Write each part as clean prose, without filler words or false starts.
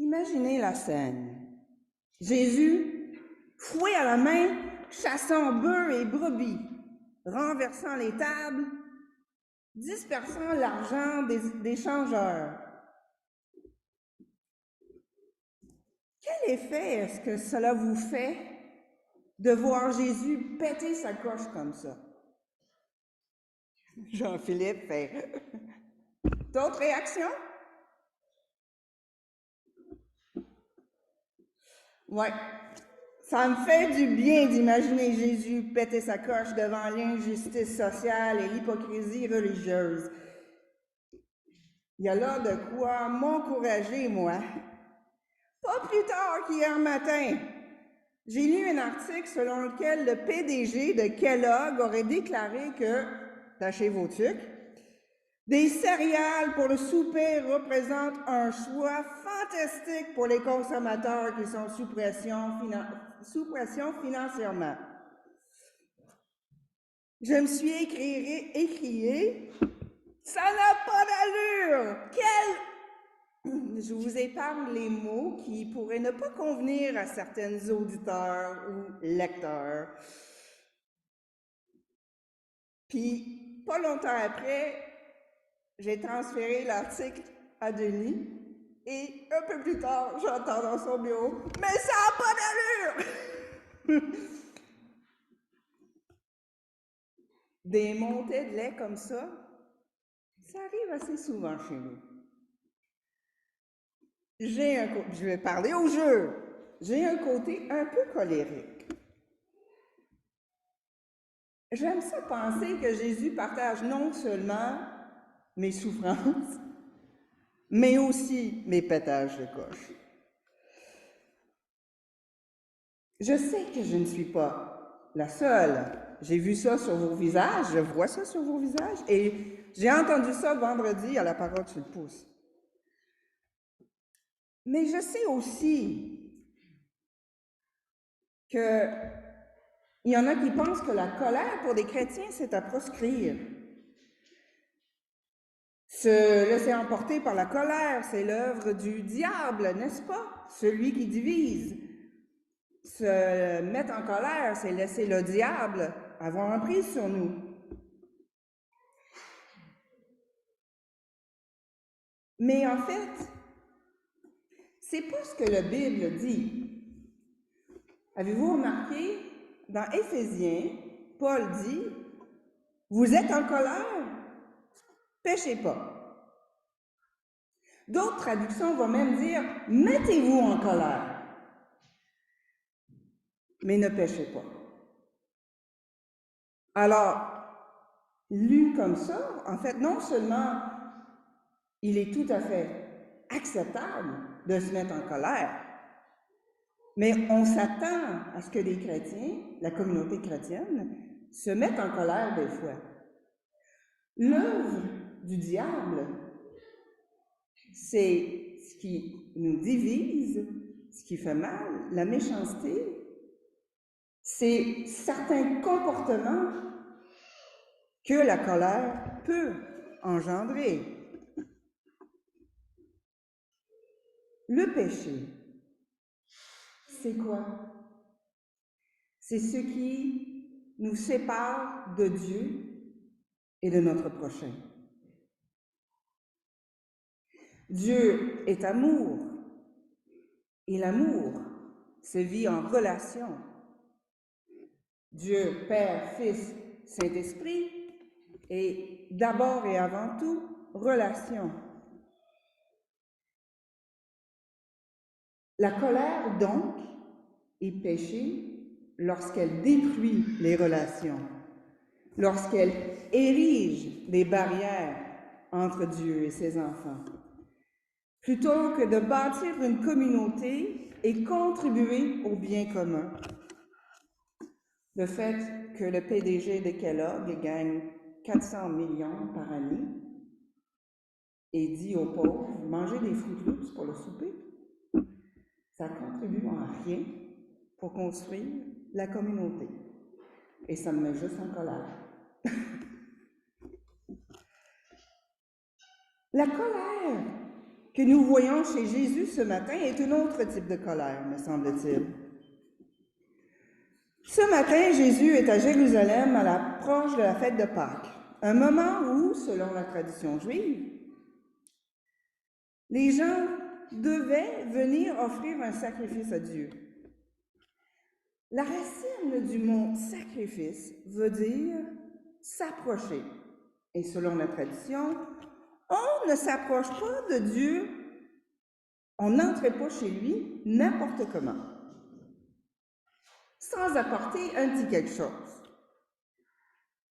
Imaginez la scène. Jésus, fouet à la main, chassant bœufs et brebis, renversant les tables, dispersant l'argent des changeurs. Quel effet est-ce que cela vous fait de voir Jésus péter sa coche comme ça? Jean-Philippe fait. D'autres réactions? Ouais. Ça me fait du bien d'imaginer Jésus péter sa coche devant l'injustice sociale et l'hypocrisie religieuse. Il y a là de quoi m'encourager, moi. Pas plus tard qu'hier matin, j'ai lu un article selon lequel le PDG de Kellogg aurait déclaré que, tâchez vos trucs, des céréales pour le souper représentent un choix fantastique pour les consommateurs qui sont sous pression financièrement. Je me suis écrié, ça n'a pas d'allure! Je vous épargne les mots qui pourraient ne pas convenir à certains auditeurs ou lecteurs. Puis, pas longtemps après, j'ai transféré l'article à Denis et un peu plus tard, j'entends dans son bureau « Mais ça n'a pas d'allure! » Des montées de lait comme ça arrive assez souvent chez nous. Je vais parler au jeu. J'ai un côté un peu colérique. J'aime ça penser que Jésus partage non seulement mes souffrances, mais aussi mes pétages de coche. Je sais que je ne suis pas la seule. J'ai vu ça sur vos visages, je vois ça sur vos visages, et j'ai entendu ça vendredi à la parole sur le pouce. Mais je sais aussi qu'il y en a qui pensent que la colère pour des chrétiens, c'est à proscrire. Se laisser emporter par la colère, c'est l'œuvre du diable, n'est-ce pas? Celui qui divise. Se mettre en colère, c'est laisser le diable avoir un prise sur nous. Mais en fait, c'est pas ce que la Bible dit. Avez-vous remarqué, dans Éphésiens, Paul dit, vous êtes en colère, péchez pas. D'autres traductions vont même dire, mettez-vous en colère, mais ne péchez pas. Alors, lu comme ça, en fait, non seulement il est tout à fait acceptable de se mettre en colère, mais on s'attend à ce que les chrétiens, la communauté chrétienne, se mettent en colère des fois. L'œuvre du diable, c'est ce qui nous divise, ce qui fait mal, la méchanceté, c'est certains comportements que la colère peut engendrer. Le péché, c'est quoi? C'est ce qui nous sépare de Dieu et de notre prochain. Dieu est amour, et l'amour se vit en relation. Dieu, Père, Fils, Saint-Esprit, est d'abord et avant tout relation. La colère, donc, est péché lorsqu'elle détruit les relations, lorsqu'elle érige des barrières entre Dieu et ses enfants. Plutôt que de bâtir une communauté et contribuer au bien commun. Le fait que le PDG de Kellogg gagne 400 millions par année et dit aux pauvres, mangez des Fruit Loops pour le souper, ça contribue en rien pour construire la communauté. Et ça me met juste en colère. La colère que nous voyons chez Jésus ce matin est un autre type de colère, me semble-t-il. Ce matin, Jésus est à Jérusalem à l'approche de la fête de Pâques, un moment où, selon la tradition juive, les gens devaient venir offrir un sacrifice à Dieu. La racine du mot sacrifice veut dire s'approcher. Et selon la tradition, on ne s'approche pas de Dieu, on n'entre pas chez lui n'importe comment, sans apporter un petit quelque chose.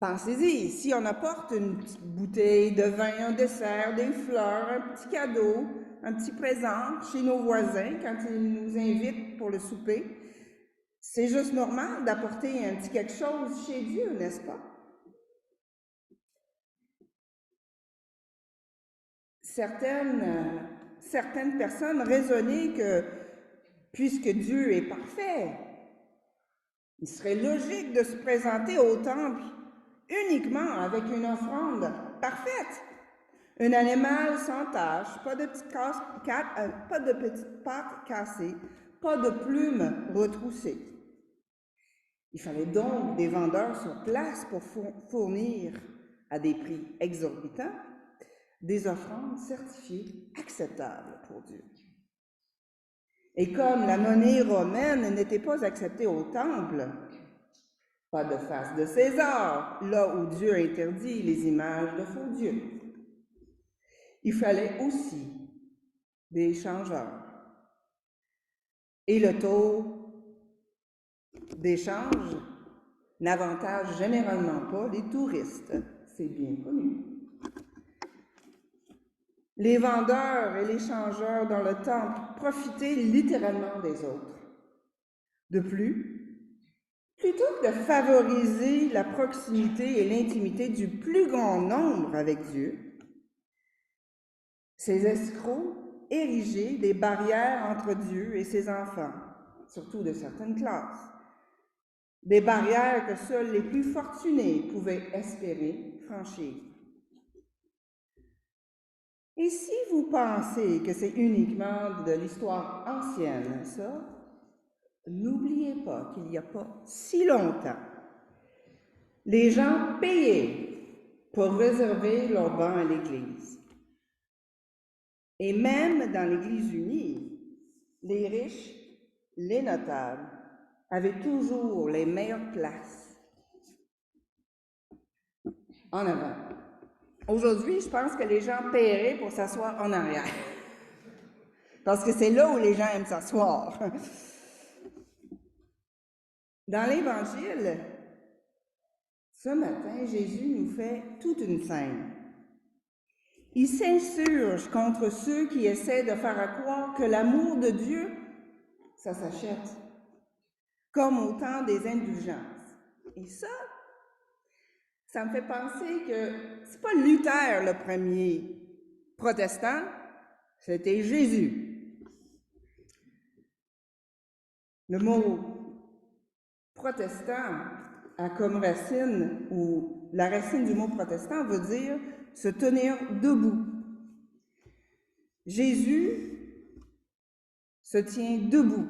Pensez-y, si on apporte une petite bouteille de vin, un dessert, des fleurs, un petit cadeau, un petit présent chez nos voisins quand ils nous invitent pour le souper, c'est juste normal d'apporter un petit quelque chose chez Dieu, n'est-ce pas? Certaines personnes raisonnaient que, puisque Dieu est parfait, il serait logique de se présenter au temple uniquement avec une offrande parfaite. Un animal sans tache, pas de petites pattes cassées, pas de plumes retroussées. Il fallait donc des vendeurs sur place pour fournir à des prix exorbitants des offrandes certifiées acceptables pour Dieu. Et comme la monnaie romaine n'était pas acceptée au temple, pas de face de César, là où Dieu interdit les images de faux dieux. Il fallait aussi des changeurs. Et le taux d'échange n'avantage généralement pas les touristes, c'est bien connu. Les vendeurs et les changeurs dans le temple profitaient littéralement des autres. De plus, plutôt que de favoriser la proximité et l'intimité du plus grand nombre avec Dieu, ces escrocs érigeaient des barrières entre Dieu et ses enfants, surtout de certaines classes. Des barrières que seuls les plus fortunés pouvaient espérer franchir. Et si vous pensez que c'est uniquement de l'histoire ancienne, ça, n'oubliez pas qu'il n'y a pas si longtemps, les gens payaient pour réserver leur banc à l'église. Et même dans l'Église unie, les riches, les notables, avaient toujours les meilleures places en avant. Aujourd'hui, je pense que les gens paieraient pour s'asseoir en arrière. Parce que c'est là où les gens aiment s'asseoir. Dans l'Évangile, ce matin, Jésus nous fait toute une scène. Il s'insurge contre ceux qui essaient de faire croire que l'amour de Dieu, ça s'achète, comme au temps des indulgences. Et ça me fait penser que c'est pas Luther le premier protestant, c'était Jésus. Le mot protestant a comme racine, ou la racine du mot protestant veut dire se tenir debout. Jésus se tient debout.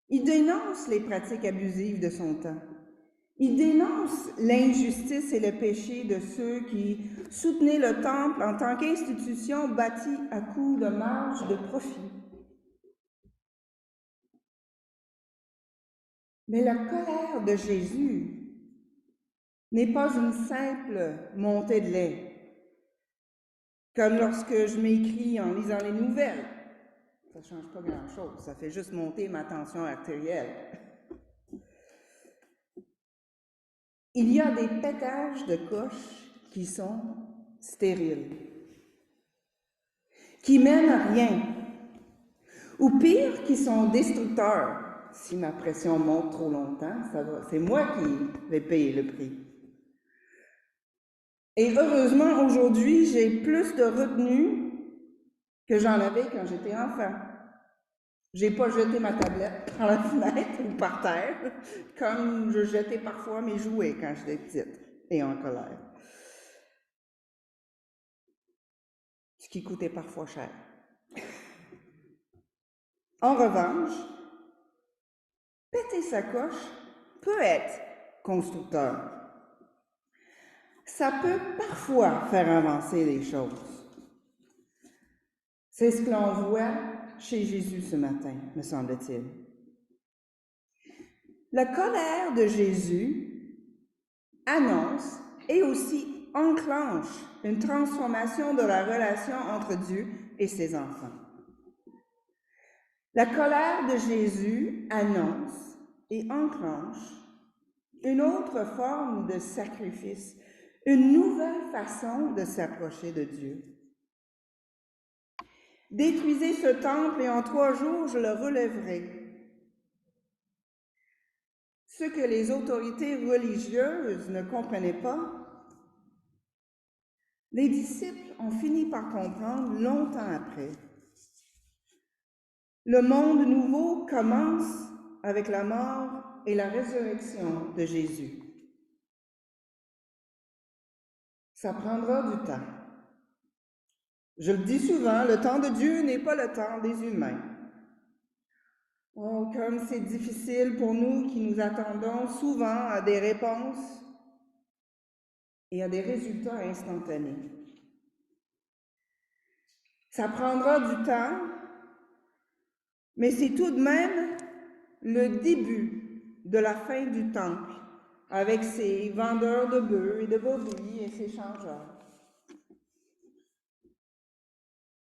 Il dénonce les pratiques abusives de son temps. Il dénonce l'injustice et le péché de ceux qui soutenaient le temple en tant qu'institution bâtie à coups de marge de profit. Mais la colère de Jésus n'est pas une simple montée de lait, comme lorsque je m'écris en lisant les nouvelles. Ça ne change pas grand-chose, ça fait juste monter ma tension artérielle. Il y a des pétages de coche qui sont stériles, qui mènent à rien, ou pire, qui sont destructeurs. Si ma pression monte trop longtemps, c'est moi qui vais payer le prix. Et heureusement, aujourd'hui, j'ai plus de retenue que j'en avais quand j'étais enfant. J'ai pas jeté ma tablette par la fenêtre ou par terre, comme je jetais parfois mes jouets quand j'étais petite et en colère. ce qui coûtait parfois cher. En revanche, péter sa coche peut être constructeur. Ça peut parfois faire avancer les choses. C'est ce que l'on voit chez Jésus ce matin, me semble-t-il. La colère de Jésus annonce et aussi enclenche une transformation de la relation entre Dieu et ses enfants. La colère de Jésus annonce et enclenche une autre forme de sacrifice, une nouvelle façon de s'approcher de Dieu. Détruisez ce temple et en 3 jours je le relèverai. Ce que les autorités religieuses ne comprenaient pas, les disciples ont fini par comprendre longtemps après. Le monde nouveau commence avec la mort et la résurrection de Jésus. Ça prendra du temps. Je le dis souvent, le temps de Dieu n'est pas le temps des humains. Oh, comme c'est difficile pour nous qui nous attendons souvent à des réponses et à des résultats instantanés. Ça prendra du temps, mais c'est tout de même le début de la fin du temple, avec ses vendeurs de bœufs et de brebis et ses changeurs.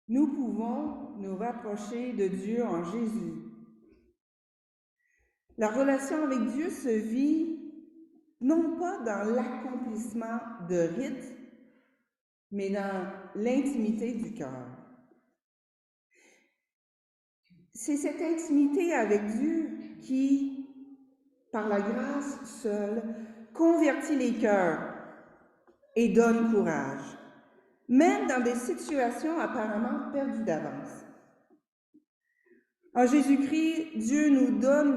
Nous pouvons nous rapprocher de Dieu en Jésus. La relation avec Dieu se vit non pas dans l'accomplissement de rites, mais dans l'intimité du cœur. C'est cette intimité avec Dieu qui, par la grâce seule, convertit les cœurs et donne courage, même dans des situations apparemment perdues d'avance. En Jésus-Christ, Dieu nous donne